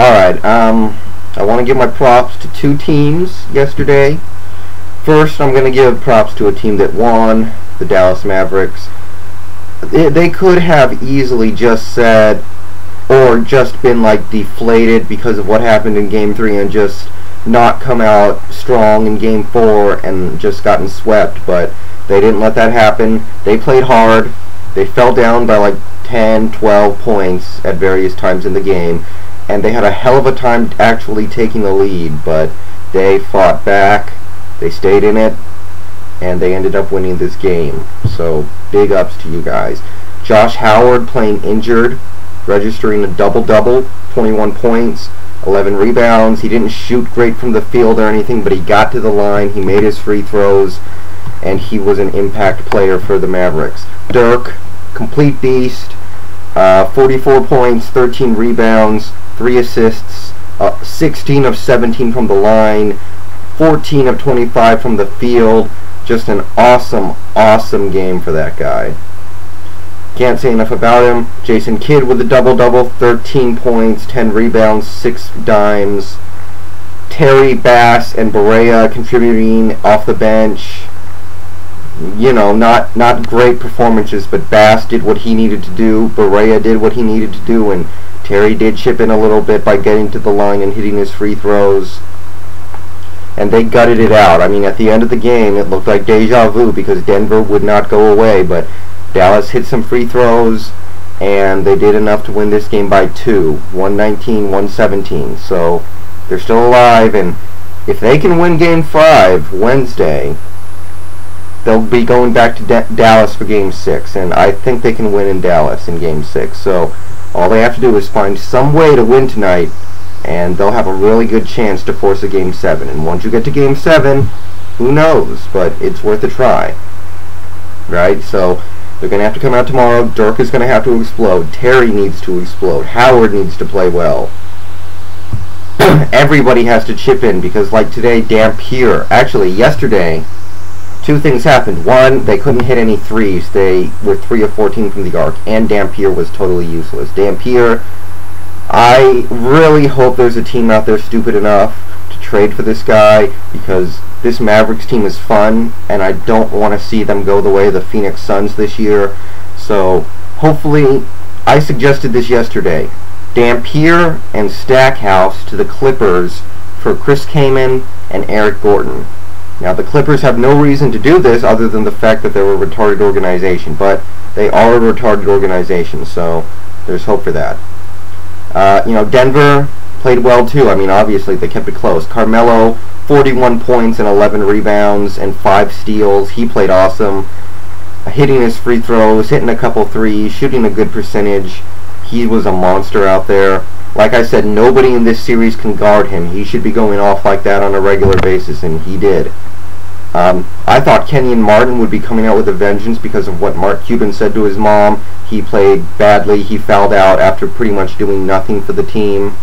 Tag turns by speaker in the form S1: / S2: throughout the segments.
S1: Alright, I want to give my props to two teams yesterday. First, I'm going to give props to a team that won, the Dallas Mavericks. They could have easily just said, or just been like deflated because of what happened in Game 3 and just not come out strong in Game 4 and just gotten swept, but they didn't let that happen. They played hard. They fell down by like 10, 12 points at various times in the game, and they had a hell of a time actually taking the lead, but they fought back, they stayed in it, and they ended up winning this game. So big ups to you guys. Josh Howard playing injured, registering a double-double, 21 points, 11 rebounds. He didn't shoot great from the field or anything, but he got to the line, he made his free throws, and he was an impact player for the Mavericks. Dirk, complete beast, 44 points, 13 rebounds, 3 assists, 16 of 17 from the line, 14 of 25 from the field. Just an awesome, awesome game for that guy. Can't say enough about him. Jason Kidd with a double-double, 13 points, 10 rebounds, 6 dimes. Terry, Bass, and Barea contributing off the bench. You know, not great performances, but Bass did what he needed to do, Barea did what he needed to do, and Terry did chip in a little bit by getting to the line and hitting his free throws. And they gutted it out. I mean, at the end of the game, it looked like deja vu because Denver would not go away, but Dallas hit some free throws, and they did enough to win this game by 2, 119-117. So they're still alive, and if they can win Game 5 Wednesday, they'll be going back to Dallas for Game 6, and I think they can win in Dallas in Game 6. So all they have to do is find some way to win tonight, and they'll have a really good chance to force a Game 7. And once you get to Game 7, who knows? But it's worth a try, right? So they're going to have to come out tomorrow. Dirk is going to have to explode. Terry needs to explode. Howard needs to play well. Everybody has to chip in because, like today, Dampier. Actually, yesterday, two things happened. One, they couldn't hit any threes. They were 3 of 14 from the arc, and Dampier was totally useless. Dampier, I really hope there's a team out there stupid enough to trade for this guy, because this Mavericks team is fun, and I don't want to see them go the way of the Phoenix Suns this year. So hopefully, I suggested this yesterday, Dampier and Stackhouse to the Clippers for Chris Kaman and Eric Gordon. Now, the Clippers have no reason to do this other than the fact that they're a retarded organization, but they are a retarded organization, so there's hope for that. You know, Denver played well too. I mean, obviously they kept it close. Carmelo, 41 points and 11 rebounds and 5 steals. He played awesome. Hitting his free throws, hitting a couple threes, shooting a good percentage. He was a monster out there. Like I said, nobody in this series can guard him. He should be going off like that on a regular basis, and he did. I thought Kenyon Martin would be coming out with a vengeance because of what Mark Cuban said to his mom. He played badly. He fouled out after pretty much doing nothing for the team.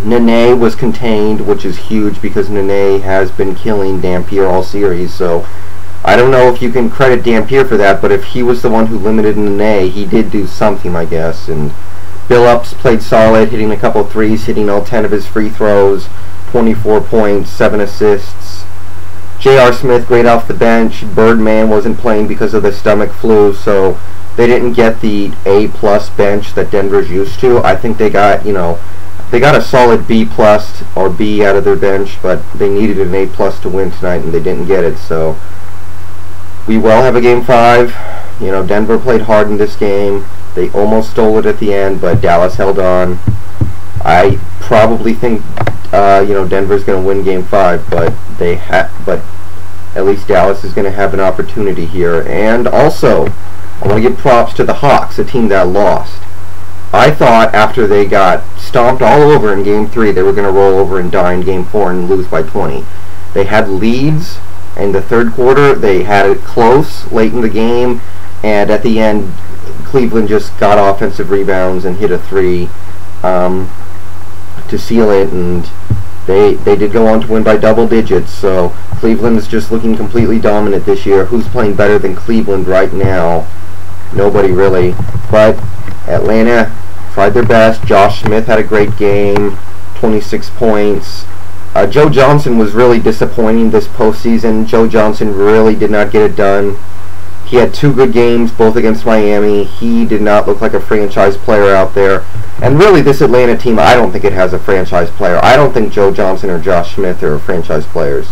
S1: Nene was contained, which is huge because Nene has been killing Dampier all series. So I don't know if you can credit Dampier for that, but if he was the one who limited Nene, he did do something, I guess. And Billups played solid, hitting a couple threes, hitting all 10 of his free throws, 24 points, 7 assists. J.R. Smith, great off the bench. Birdman wasn't playing because of the stomach flu, so they didn't get the A-plus bench that Denver's used to. I think they got, you know, they got a solid B-plus or B out of their bench, but they needed an A-plus to win tonight, and they didn't get it. So we will have a Game 5. You know, Denver played hard in this game. They almost stole it at the end, but Dallas held on. I probably think, you know, Denver's going to win Game 5, but but at least Dallas is going to have an opportunity here. And also, I want to give props to the Hawks, a team that lost. I thought after they got stomped all over in Game 3, they were going to roll over and die in Game 4 and lose by 20. They had leads in the third quarter. They had it close late in the game, and at the end, Cleveland just got offensive rebounds and hit a 3 to seal it, and they did go on to win by double digits. So Cleveland is just looking completely dominant this year. Who's playing better than Cleveland right now? Nobody really. But Atlanta tried their best. Josh Smith had a great game, 26 points. Joe Johnson was really disappointing this postseason. Joe Johnson really did not get it done. He had 2 good games, both against Miami. He did not look like a franchise player out there. And really, this Atlanta team, I don't think it has a franchise player. I don't think Joe Johnson or Josh Smith are franchise players.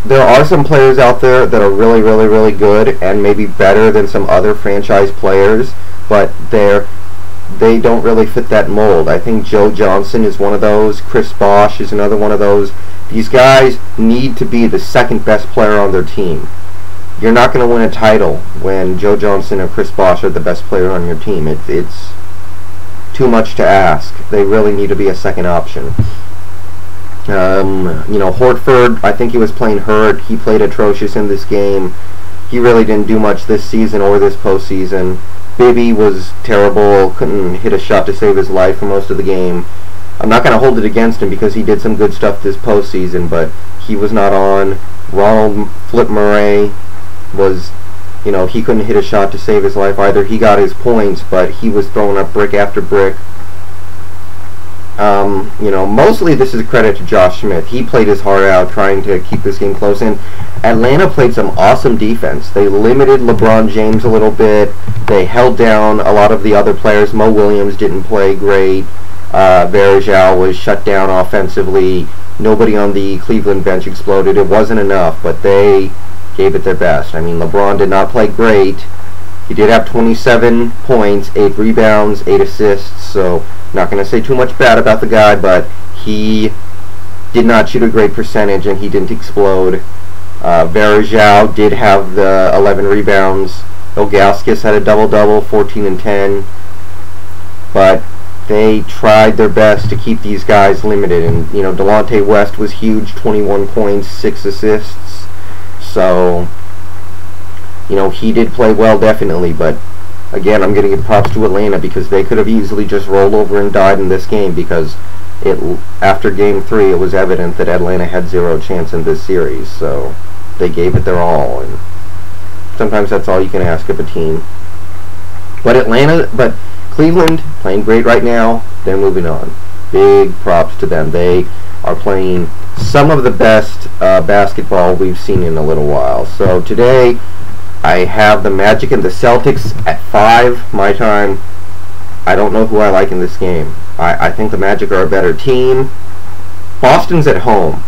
S1: There are some players out there that are really, really, really good and maybe better than some other franchise players, but they don't really fit that mold. I think Joe Johnson is one of those. Chris Bosh is another one of those. These guys need to be the second best player on their team. You're not going to win a title when Joe Johnson or Chris Bosh are the best player on your team. It's too much to ask. They really need to be a second option. Horford, I think he was playing hurt. He played atrocious in this game. He really didn't do much this season or this postseason. Bibby was terrible, couldn't hit a shot to save his life for most of the game. I'm not going to hold it against him because he did some good stuff this postseason, but he was not on. Ronald Flip Murray was, he couldn't hit a shot to save his life either. He got his points, but he was throwing up brick after brick. Mostly this is a credit to Josh Smith. He played his heart out trying to keep this game close, and Atlanta played some awesome defense. They limited LeBron James a little bit. They held down a lot of the other players. Mo Williams didn't play great. Varejao was shut down offensively. Nobody on the Cleveland bench exploded. It wasn't enough, but they gave it their best. I mean, LeBron did not play great. He did have 27 points, 8 rebounds, 8 assists, so not going to say too much bad about the guy, but he did not shoot a great percentage and he didn't explode. Varejao did have the 11 rebounds. Ilgauskas had a double-double, 14 and 10. But they tried their best to keep these guys limited. And, Delonte West was huge, 21 points, 6 assists. So, he did play well, definitely. But, again, I'm going to give props to Atlanta because they could have easily just rolled over and died in this game because after Game 3, it was evident that Atlanta had 0 chance in this series. So, they gave it their all. And sometimes that's all you can ask of a team. But Cleveland, playing great right now. They're moving on. Big props to them. They are playing some of the best basketball we've seen in a little while. So today, I have the Magic and the Celtics at 5 my time. I don't know who I like in this game. I think the Magic are a better team. Boston's at home,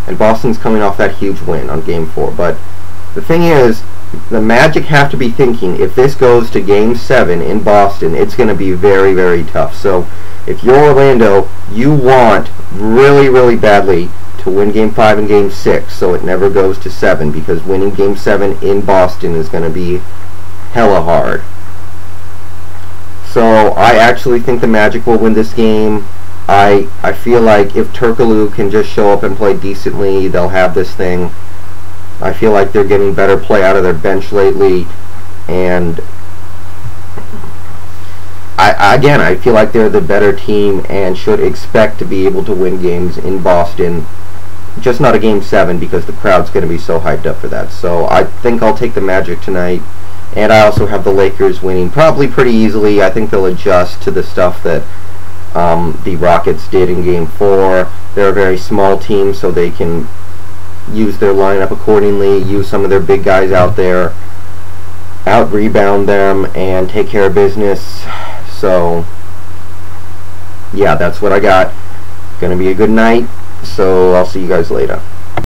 S1: and Boston's coming off that huge win on Game 4. But the thing is, the Magic have to be thinking, if this goes to Game 7 in Boston, it's going to be very, very tough. So if you're Orlando, you want really, really badly to win Game 5 and Game 6 so it never goes to 7, because winning Game 7 in Boston is going to be hella hard. So I actually think the Magic will win this game. I feel like if Turkoglu can just show up and play decently, they'll have this thing. I feel like they're getting better play out of their bench lately, and I feel like they're the better team and should expect to be able to win games in Boston. Just not a Game 7 because the crowd's going to be so hyped up for that. So I think I'll take the Magic tonight, and I also have the Lakers winning probably pretty easily. I think they'll adjust to the stuff that the Rockets did in Game 4. They're a very small team, so they can use their lineup accordingly, use some of their big guys out there, out-rebound them, and take care of business. So, yeah, that's what I got. Gonna be a good night, so I'll see you guys later.